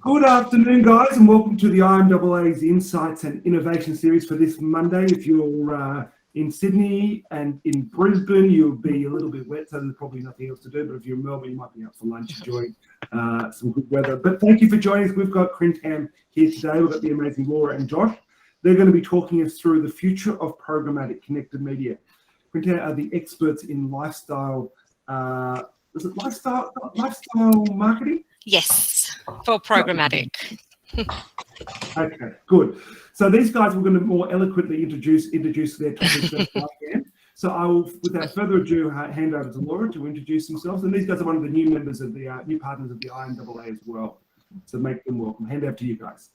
Good afternoon, guys, and welcome to the IMAA's Insights and Innovation Series for this Monday. If you're in Sydney and in Brisbane, you'll be a little bit wet, so there's probably nothing else to do. But if you're in Melbourne, you might be out for lunch enjoying some good weather. But thank you for joining us. We've got Crimtam here today. We've got the amazing Laura and Josh. They're going to be talking us through the future of programmatic connected media. Crimtam are the experts in lifestyle. Is it lifestyle marketing? Yes, for programmatic. Okay, good. So these guys were going to more eloquently introduce their topics than I can. So I will, without further ado, hand over to Laura to introduce themselves. And these guys are one of the new members of the new partners of the IMAA as well. So make them welcome. Hand over to you guys.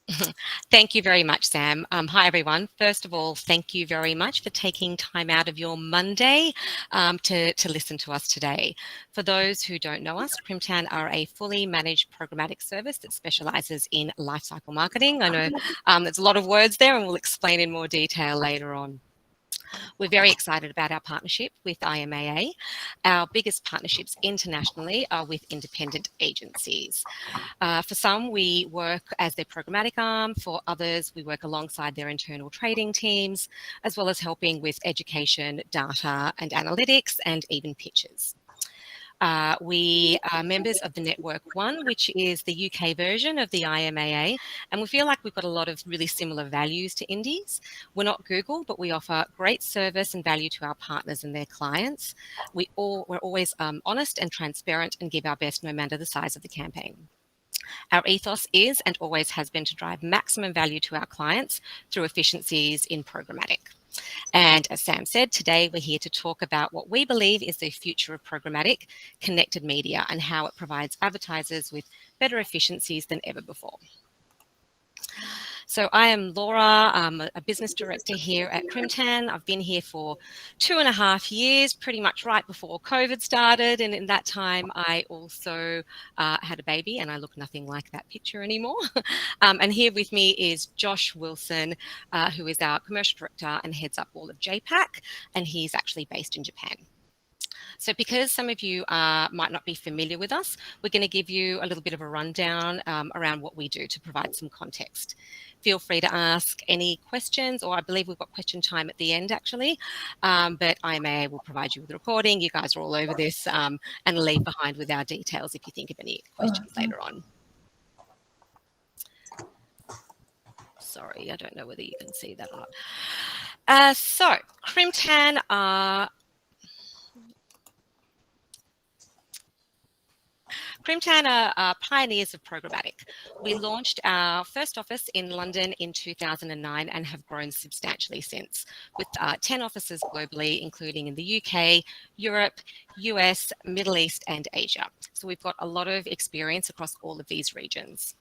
Thank you very much, Sam. Hi, everyone. First of all, thank you very much for taking time out of your Monday to listen to us today. For those who don't know us, Crimtan are a fully managed programmatic service that specialises in lifecycle marketing. I know there's a lot of words there, and we'll explain in more detail later on. We're very excited about our partnership with IMAA. Our biggest partnerships internationally are with independent agencies. For some, we work as their programmatic arm. For others, we work alongside their internal trading teams, as well as helping with education, data and analytics, and even pitches. We are members of the Network One, which is the UK version of the IMAA, and we feel like we've got a lot of really similar values to indies. We're not Google, but we offer great service and value to our partners and their clients. We're always honest and transparent and give our best no matter the size of the campaign. Our ethos is and always has been to drive maximum value to our clients through efficiencies in programmatic. And as Sam said, today we're here to talk about what we believe is the future of programmatic connected media and how it provides advertisers with better efficiencies than ever before. So I am Laura, I'm a business director here at Crimtan. I've been here for 2.5 years, pretty much right before COVID started. And in that time, I also had a baby, and I look nothing like that picture anymore. And here with me is Josh Wilson, who is our commercial director and heads up all of JPAC, and he's actually based in Japan. So because some of you might not be familiar with us, we're going to give you a little bit of a rundown around what we do to provide some context. Feel free to ask any questions, or I believe we've got question time at the end actually, but IMAA will provide you with a recording. You guys are all over this and leave behind with our details if you think of any questions later on. Sorry, I don't know whether you can see that or not. So Crimtan are pioneers of programmatic. We launched our first office in London in 2009 and have grown substantially since, with 10 offices globally, including in the UK, Europe, US, Middle East, and Asia. So we've got a lot of experience across all of these regions.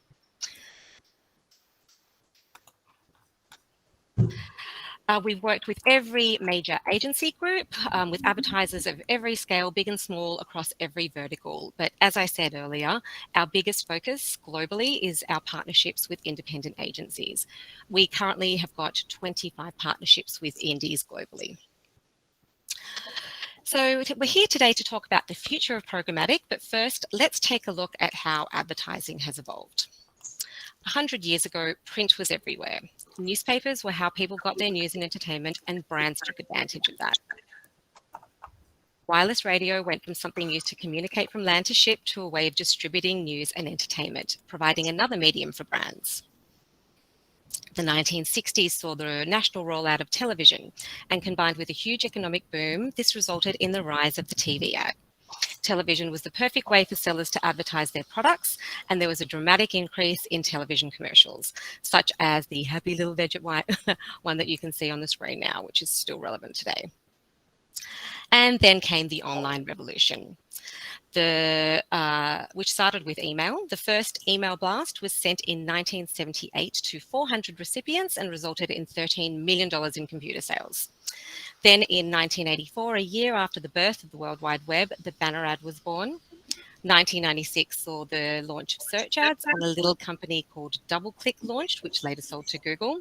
We've worked with every major agency group, with advertisers of every scale, big and small, across every vertical. But as I said earlier, our biggest focus globally is our partnerships with independent agencies. We currently have got 25 partnerships with indies globally. So we're here today to talk about the future of programmatic, but first, let's take a look at how advertising has evolved. 100 years ago, print was everywhere. Newspapers were how people got their news and entertainment, and brands took advantage of that. Wireless radio went from something used to communicate from land to ship to a way of distributing news and entertainment, providing another medium for brands. The 1960s saw the national rollout of television, and combined with a huge economic boom, this resulted in the rise of the TV ad. Television was the perfect way for sellers to advertise their products, and there was a dramatic increase in television commercials, such as the happy little Veget White one that you can see on the screen now, which is still relevant today. And then came the online revolution, which started with email. The first email blast was sent in 1978 to 400 recipients and resulted in $13 million in computer sales. Then in 1984, a year after the birth of the World Wide Web, the banner ad was born. 1996 saw the launch of search ads, and a little company called DoubleClick launched, which later sold to Google.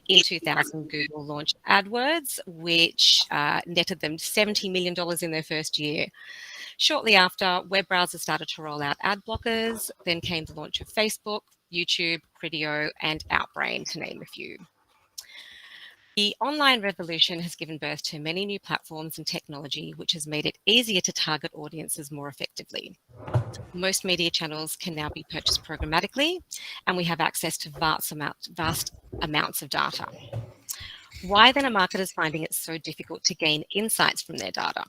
In 2000, Google launched AdWords, which netted them $70 million in their first year. Shortly after, web browsers started to roll out ad blockers. Then came the launch of Facebook, YouTube, Criteo, and Outbrain, to name a few. The online revolution has given birth to many new platforms and technology, which has made it easier to target audiences more effectively. Most media channels can now be purchased programmatically, and we have access to vast amounts of data. Why then are marketers finding it so difficult to gain insights from their data?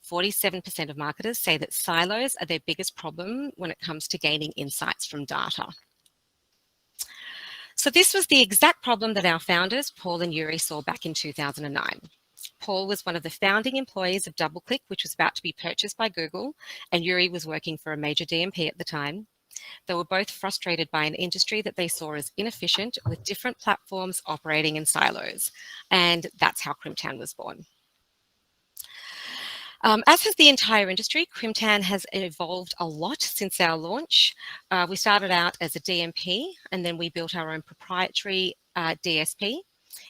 47% of marketers say that silos are their biggest problem when it comes to gaining insights from data. So this was the exact problem that our founders, Paul and Yuri, saw back in 2009. Paul was one of the founding employees of DoubleClick, which was about to be purchased by Google, and Yuri was working for a major DMP at the time. They were both frustrated by an industry that they saw as inefficient, with different platforms operating in silos. And that's how Crimtam was born. As has the entire industry, Crimtam has evolved a lot since our launch. We started out as a DMP, and then we built our own proprietary DSP.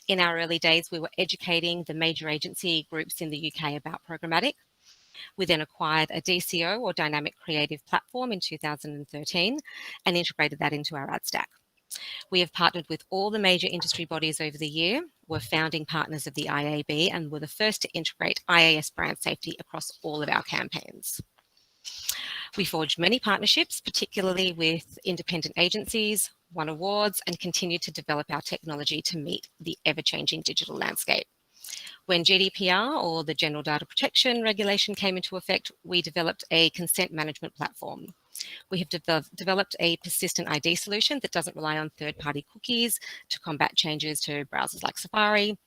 In our early days, we were educating the major agency groups in the UK about programmatic. We then acquired a DCO, or Dynamic Creative Platform, in 2013 and integrated that into our ad stack. We have partnered with all the major industry bodies over the year. We're founding partners of the IAB and were the first to integrate IAS brand safety across all of our campaigns. We forged many partnerships, particularly with independent agencies, won awards, and continued to develop our technology to meet the ever-changing digital landscape. When GDPR, or the General Data Protection Regulation, came into effect, we developed a consent management platform. We have developed a persistent ID solution that doesn't rely on third-party cookies to combat changes to browsers like Safari.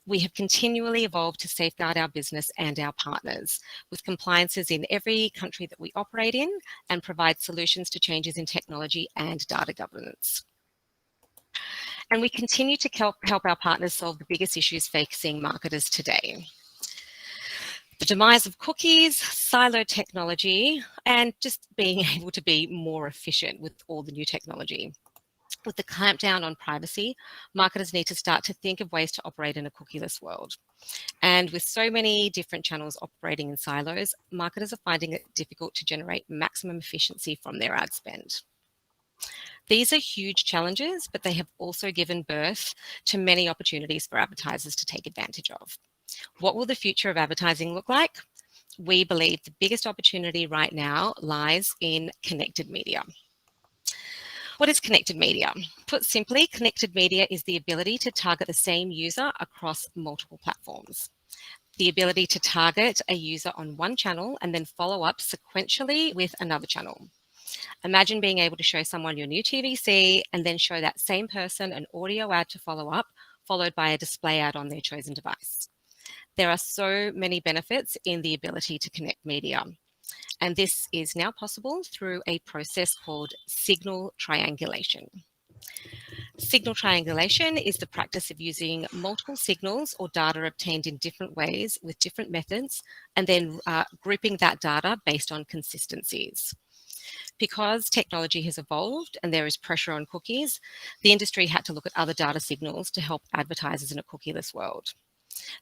We have continually evolved to safeguard our business and our partners, with compliances in every country that we operate in, and provide solutions to changes in technology and data governance. And we continue to help our partners solve the biggest issues facing marketers today: the demise of cookies, siloed technology, and just being able to be more efficient with all the new technology. With the clampdown on privacy, marketers need to start to think of ways to operate in a cookieless world. And with so many different channels operating in silos, marketers are finding it difficult to generate maximum efficiency from their ad spend. These are huge challenges, but they have also given birth to many opportunities for advertisers to take advantage of. What will the future of advertising look like? We believe the biggest opportunity right now lies in connected media. What is connected media? Put simply, connected media is the ability to target the same user across multiple platforms. The ability to target a user on one channel and then follow up sequentially with another channel. Imagine being able to show someone your new TVC and then show that same person an audio ad to follow up, followed by a display ad on their chosen device. There are so many benefits in the ability to connect media, and this is now possible through a process called signal triangulation. Signal triangulation is the practice of using multiple signals or data obtained in different ways with different methods, and then grouping that data based on consistencies. Because technology has evolved and there is pressure on cookies, the industry had to look at other data signals to help advertisers in a cookieless world.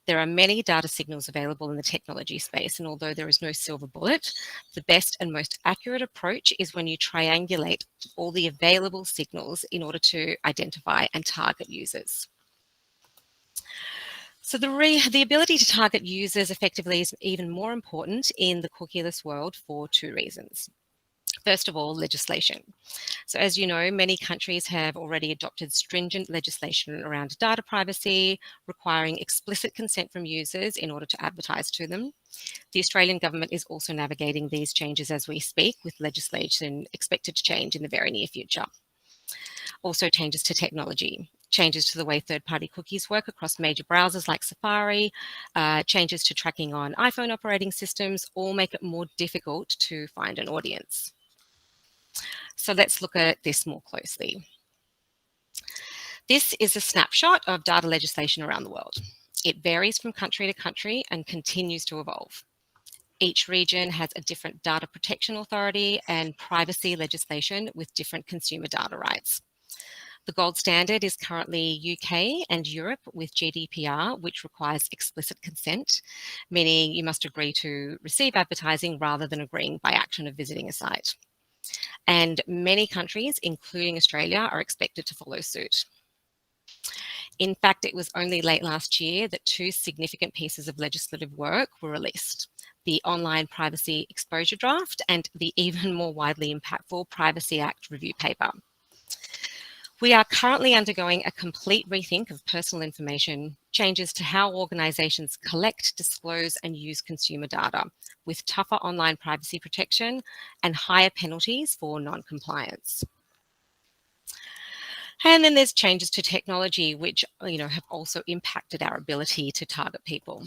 There are many data signals available in the technology space, and although there is no silver bullet, the best and most accurate approach is when you triangulate all the available signals in order to identify and target users. So the ability to target users effectively is even more important in the cookieless world for two reasons. First of all, legislation. So as you know, many countries have already adopted stringent legislation around data privacy, requiring explicit consent from users in order to advertise to them. The Australian government is also navigating these changes as we speak, with legislation expected to change in the very near future. Also, changes to technology. Changes to the way third-party cookies work across major browsers like Safari, changes to tracking on iPhone operating systems all make it more difficult to find an audience. So let's look at this more closely. This is a snapshot of data legislation around the world. It varies from country to country and continues to evolve. Each region has a different data protection authority and privacy legislation with different consumer data rights. The gold standard is currently UK and Europe with GDPR, which requires explicit consent, meaning you must agree to receive advertising rather than agreeing by action of visiting a site. And many countries, including Australia, are expected to follow suit. In fact, it was only late last year that two significant pieces of legislative work were released: the Online Privacy Exposure Draft and the even more widely impactful Privacy Act review paper. We are currently undergoing a complete rethink of personal information, changes to how organisations collect, disclose and use consumer data, with tougher online privacy protection and higher penalties for non-compliance. And then there's changes to technology, which have also impacted our ability to target people.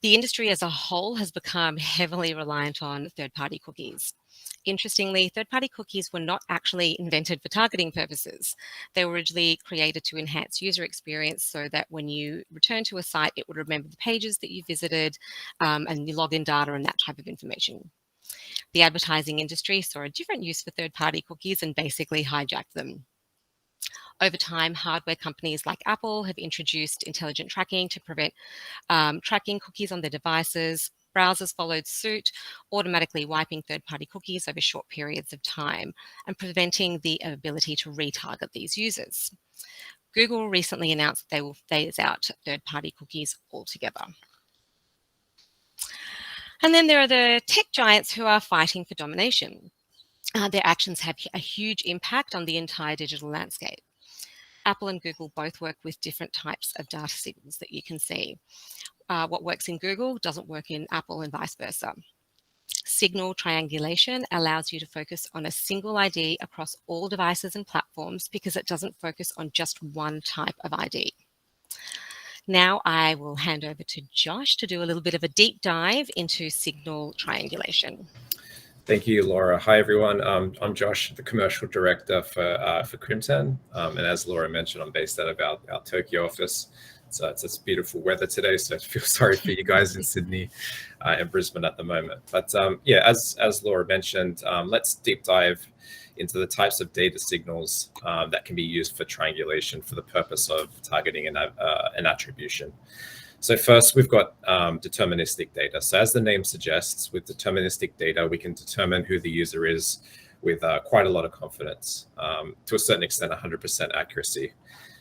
The industry as a whole has become heavily reliant on third-party cookies. Interestingly, third-party cookies were not actually invented for targeting purposes. They were originally created to enhance user experience so that when you return to a site, it would remember the pages that you visited and your login data and that type of information. The advertising industry saw a different use for third-party cookies and basically hijacked them. Over time, hardware companies like Apple have introduced intelligent tracking to prevent tracking cookies on their devices. Browsers followed suit, automatically wiping third-party cookies over short periods of time and preventing the ability to retarget these users. Google recently announced that they will phase out third-party cookies altogether. And then there are the tech giants who are fighting for domination. Their actions have a huge impact on the entire digital landscape. Apple and Google both work with different types of data signals that you can see. What works in Google doesn't work in Apple and vice versa. Signal triangulation allows you to focus on a single ID across all devices and platforms because it doesn't focus on just one type of ID. Now I will hand over to Josh to do a little bit of a deep dive into signal triangulation. Thank you, Laura. Hi, everyone. I'm Josh, the Commercial Director for Crimtan. And as Laura mentioned, I'm based out of our Tokyo office. So it's beautiful weather today, so I feel sorry for you guys in Sydney and Brisbane at the moment. But yeah, as Laura mentioned, let's deep dive into the types of data signals that can be used for triangulation for the purpose of targeting and attribution. So first, we've got deterministic data. So as the name suggests, with deterministic data, we can determine who the user is with quite a lot of confidence, to a certain extent, 100% accuracy.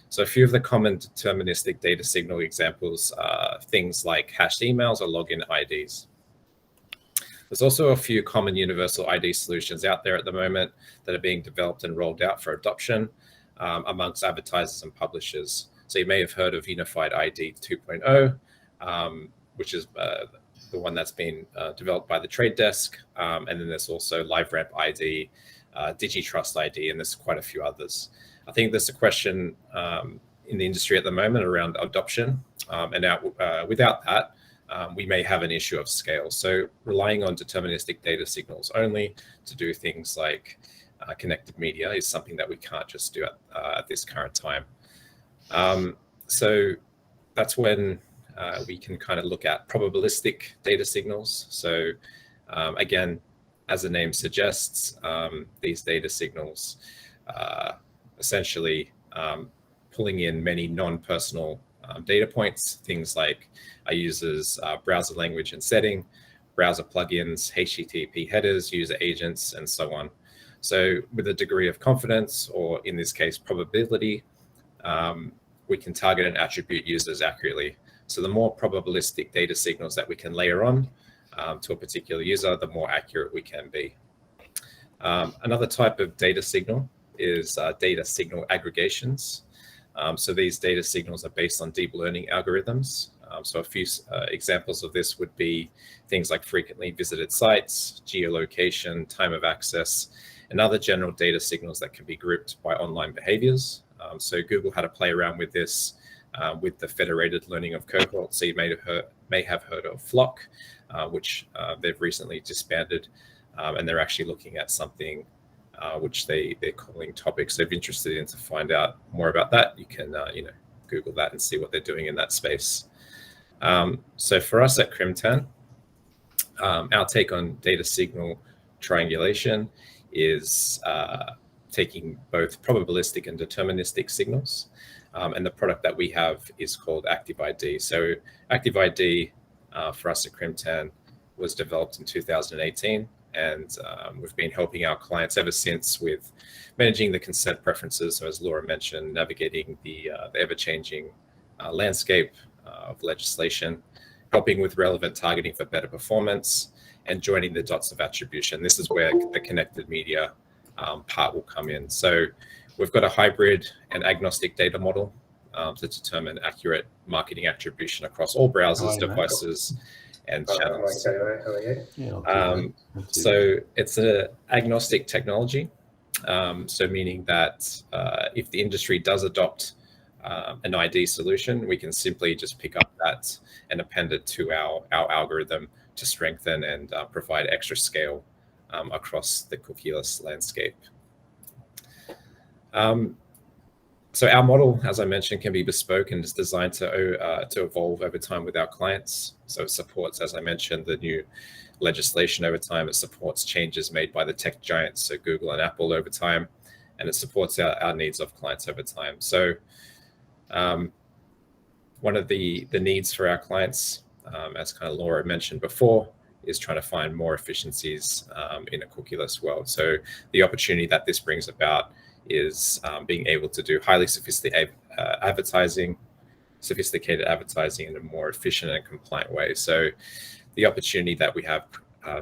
So a few of the common deterministic data signal examples are things like hashed emails or login IDs. There's also a few common universal ID solutions out there at the moment that are being developed and rolled out for adoption amongst advertisers and publishers. So you may have heard of Unified ID 2.0, which is the one that's been developed by the Trade Desk. And then there's also LiveRamp ID, DigiTrust ID, and there's quite a few others. I think there's a question in the industry at the moment around adoption. And without that, we may have an issue of scale. So relying on deterministic data signals only to do things like connected media is something that we can't just do at this current time. So that's when we can kind of look at probabilistic data signals. So again, as the name suggests, these data signals essentially pulling in many non-personal data points, things like a user's browser language and setting, browser plugins, HTTP headers, user agents, and so on. So with a degree of confidence, or in this case, probability, we can target and attribute users accurately. So the more probabilistic data signals that we can layer on to a particular user, the more accurate we can be. Another type of data signal is data signal aggregations. So these data signals are based on deep learning algorithms. So a few examples of this would be things like frequently visited sites, geolocation, time of access, and other general data signals that can be grouped by online behaviors. So Google had to play around with this with the federated learning of cohorts. So you may have heard of Flock, which they've recently disbanded, and they're actually looking at something which they're calling topics. So if you're interested in to find out more about that, you can Google that and see what they're doing in that space. So for us at Crimtan, our take on data signal triangulation is taking both probabilistic and deterministic signals. And the product that we have is called Active ID. So Active ID for us at Crimtan was developed in 2018, and we've been helping our clients ever since with managing the consent preferences. So as Laura mentioned, navigating the ever-changing landscape of legislation, helping with relevant targeting for better performance, and joining the dots of attribution. This is where the connected media part will come in. So we've got a hybrid and agnostic data model to determine accurate marketing attribution across all browsers, devices, and channels. So it's an agnostic technology. So meaning that if the industry does adopt an ID solution, we can simply just pick up that and append it to our algorithm to strengthen and provide extra scale across the cookieless landscape. So our model, as I mentioned, can be bespoke and is designed to evolve over time with our clients. So it supports, as I mentioned, the new legislation over time. It supports changes made by the tech giants, so Google and Apple over time, and it supports our needs of clients over time. So one of the needs for our clients, as kind of Laura mentioned before, is trying to find more efficiencies in a cookieless world. So the opportunity that this brings about is being able to do highly sophisticated advertising in a more efficient and compliant way. So the opportunity that we have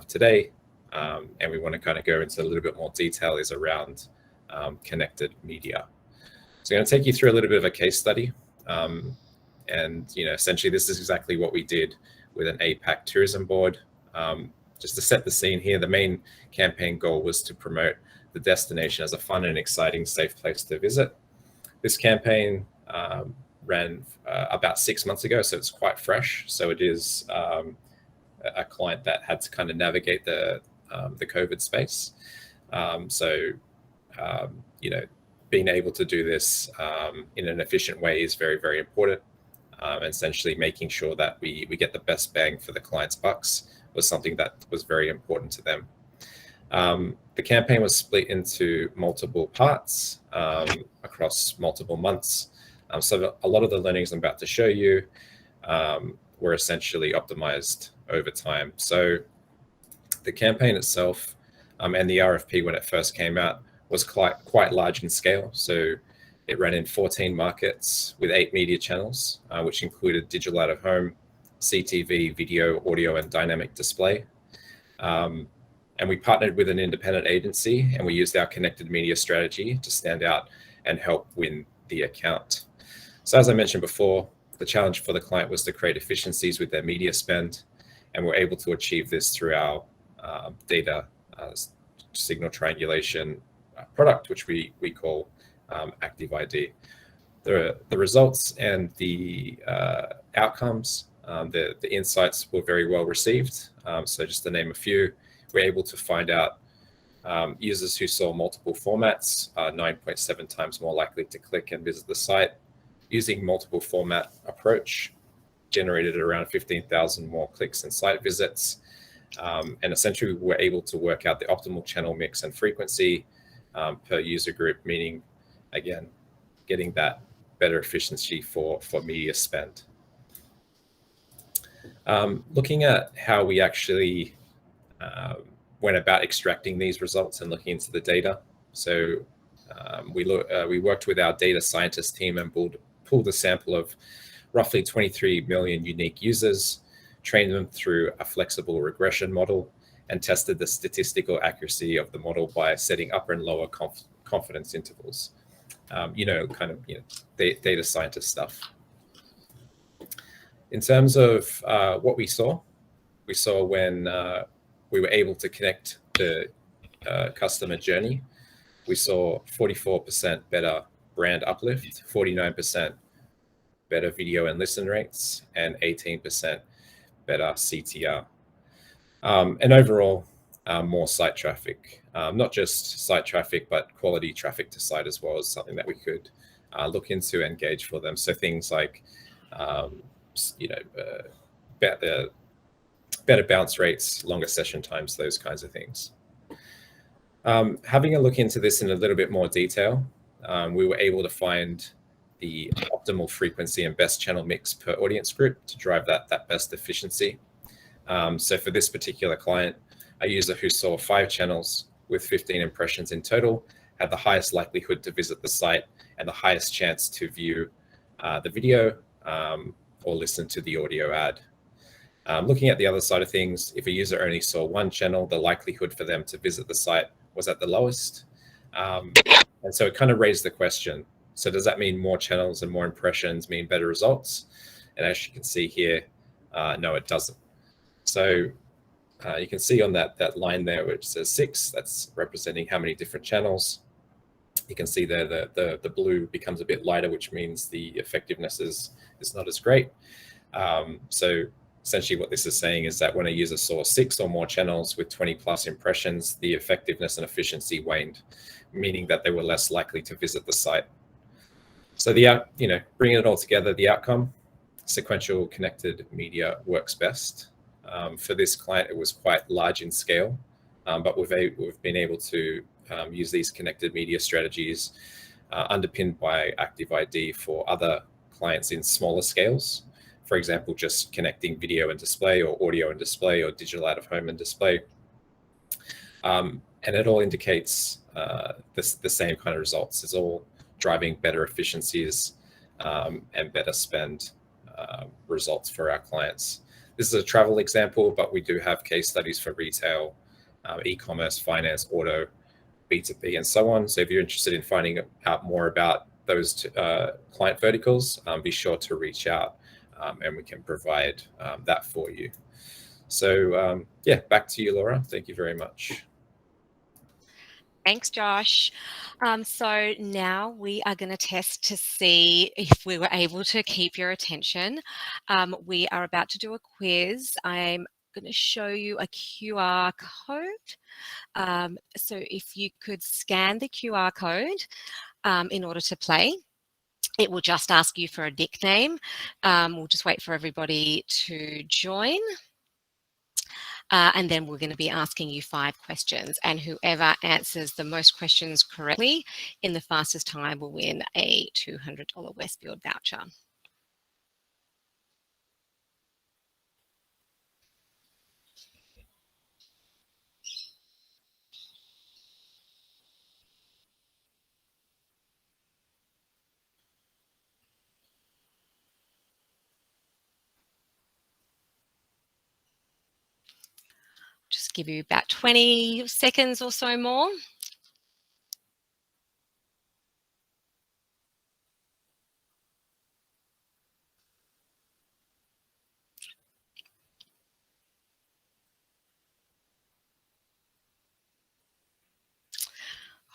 today, and we want to kind of go into a little bit more detail, is around connected media. So I'm going to take you through a little bit of a case study. And essentially this is exactly what we did with an APAC tourism board. Just to set the scene here, the main campaign goal was to promote the destination as a fun and exciting, safe place to visit. This campaign ran about 6 months ago, so it's quite fresh. So it is a client that had to kind of navigate the COVID space. Being able to do this in an efficient way is very, very important. Essentially making sure that we get the best bang for the client's bucks was something that was very important to them. The campaign was split into multiple parts across multiple months. So a lot of the learnings I'm about to show you were essentially optimized over time. So the campaign itself and the RFP when it first came out was quite large in scale. So it ran in 14 markets with 8 media channels, which included digital out of home, CTV, video, audio, and dynamic display. And we partnered with an independent agency, and we used our connected media strategy to stand out and help win the account. So as I mentioned before, the challenge for the client was to create efficiencies with their media spend, and we're able to achieve this through our data signal triangulation product, which we call Active ID. The results and the outcomes, the insights were very well received. So just to name a few, we're able to find out users who saw multiple formats are 9.7 times more likely to click and visit the site. Using multiple format approach generated around 15,000 more clicks and site visits. And essentially we're able to work out the optimal channel mix and frequency per user group, meaning, again, getting that better efficiency for media spend. Looking at how we actually went about extracting these results and looking into the data. So we worked with our data scientist team and pulled a sample of roughly 23 million unique users, trained them through a flexible regression model, and tested the statistical accuracy of the model by setting upper and lower confidence intervals. Data scientist stuff. In terms of what we saw when we were able to connect the customer journey, we saw 44% better brand uplift, 49% better video and listen rates, and 18% better CTR. And overall, more site traffic, not just site traffic, but quality traffic to site as well, is something that we could look into and gauge for them. So things like, better bounce rates, longer session times, those kinds of things. Having a look into this in a little bit more detail, we were able to find the optimal frequency and best channel mix per audience group to drive that best efficiency. So for this particular client, a user who saw 5 channels with 15 impressions in total had the highest likelihood to visit the site and the highest chance to view the video or listen to the audio ad. Looking at the other side of things, if a user only saw 1 channel, the likelihood for them to visit the site was at the lowest. And so it kind of raised the question, so does that mean more channels and more impressions mean better results? And as you can see here, no, it doesn't. So you can see on that line there, which says 6, that's representing how many different channels. You can see there the blue becomes a bit lighter, which means the effectiveness is not as great. So essentially what this is saying is that when a user saw 6 or more channels with 20 plus impressions, the effectiveness and efficiency waned, meaning that they were less likely to visit the site. So bringing it all together, the outcome, sequential connected media works best. For this client, it was quite large in scale, but we've been able to use these connected media strategies underpinned by Active ID for other clients in smaller scales. For example, just connecting video and display, or audio and display, or digital out of home and display. And it all indicates the same kind of results. It's all driving better efficiencies and better spend results for our clients. This is a travel example, but we do have case studies for retail, e-commerce, finance, auto, B2B, and so on. So if you're interested in finding out more about those client verticals, be sure to reach out and we can provide that for you. So yeah, back to you, Laura. Thank you very much. Thanks, Josh. So now we are going to test to see if we were able to keep your attention. We are about to do a quiz. I'm going to show you a QR code. So if you could scan the QR code in order to play, it will just ask you for a nickname. We'll just wait for everybody to join. And then we're going to be asking you 5 questions, and whoever answers the most questions correctly in the fastest time will win a $200 Westfield voucher. Just give you about 20 seconds or so more.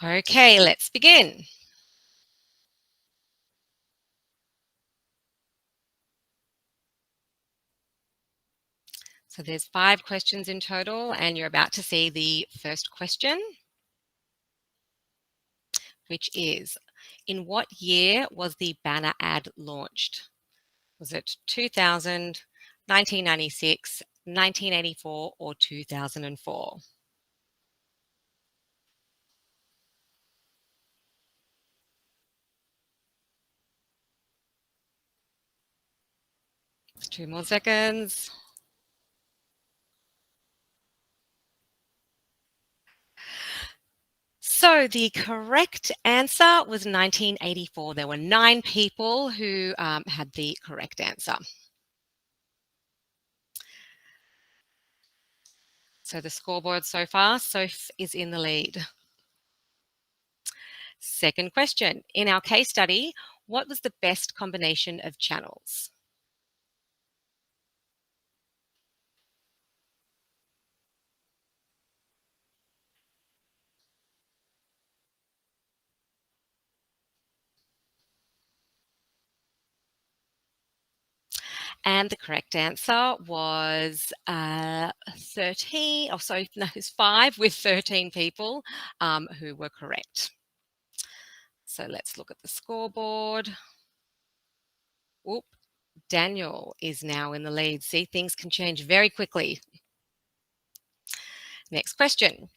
Okay, let's begin. So there's 5 questions in total, and you're about to see the first question, which is, in what year was the banner ad launched? Was it 2000, 1996, 1984, or 2004? It's 2 more seconds. So the correct answer was 1984. There were 9 people who had the correct answer. So the scoreboard so far, Soph is in the lead. Second question, in our case study, what was the best combination of channels? And the correct answer was 13, oh sorry, no, it's 5 with 13 people who were correct. So let's look at the scoreboard. Oop, Daniel is now in the lead. See, things can change very quickly. Next question.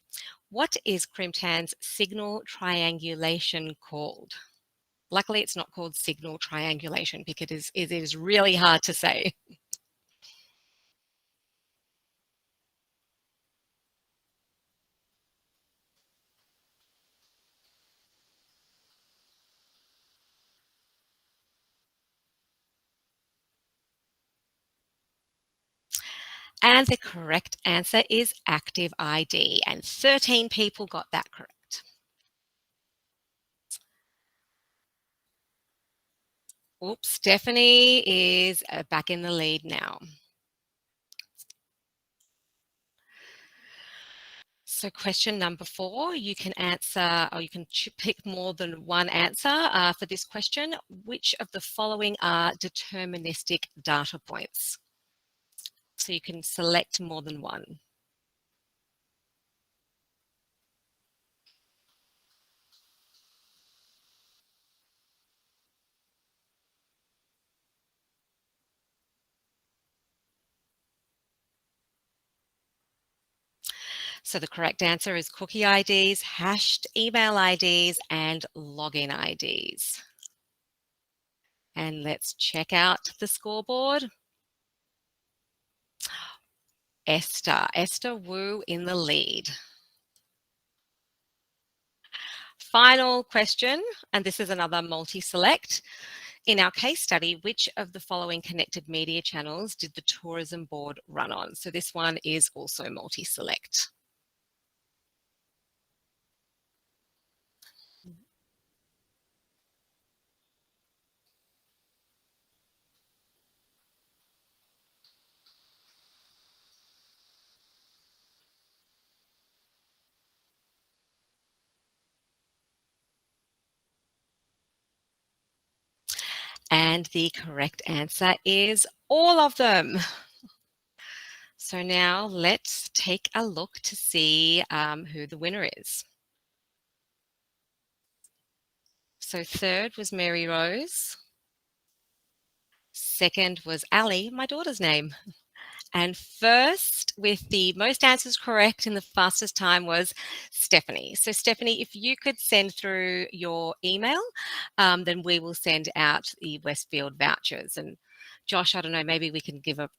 What is Crimtan's signal triangulation called? Luckily, it's not called signal triangulation because it is really hard to say. And the correct answer is active ID, and 13 people got that correct. Oops, Stephanie is back in the lead now. So question number 4, you can answer, or you can pick more than one answer for this question. Which of the following are deterministic data points? So you can select more than one. So the correct answer is cookie IDs, hashed email IDs, and login IDs. And let's check out the scoreboard. Esther Wu in the lead. Final question, and this is another multi-select. In our case study, which of the following connected media channels did the tourism board run on? So this one is also multi-select. And the correct answer is all of them. So now let's take a look to see who the winner is. So third was Mary Rose. Second was Ali, my daughter's name. And first, with the most answers correct in the fastest time, was Stephanie. So Stephanie, if you could send through your email, then we will send out the Westfield vouchers. And Josh, I don't know, maybe we can give a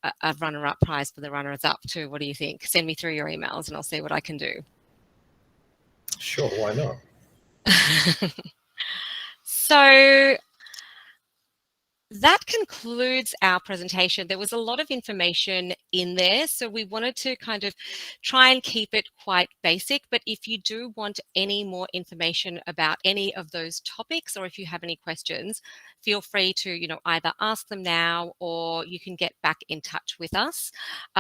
runner-up prize for the runners-up too. What do you think? Send me through your emails and I'll see what I can do. Sure, why not? So that concludes our presentation. There was a lot of information in there, so we wanted to kind of try and keep it quite basic. But if you do want any more information about any of those topics, or if you have any questions, feel free to, either ask them now or you can get back in touch with us.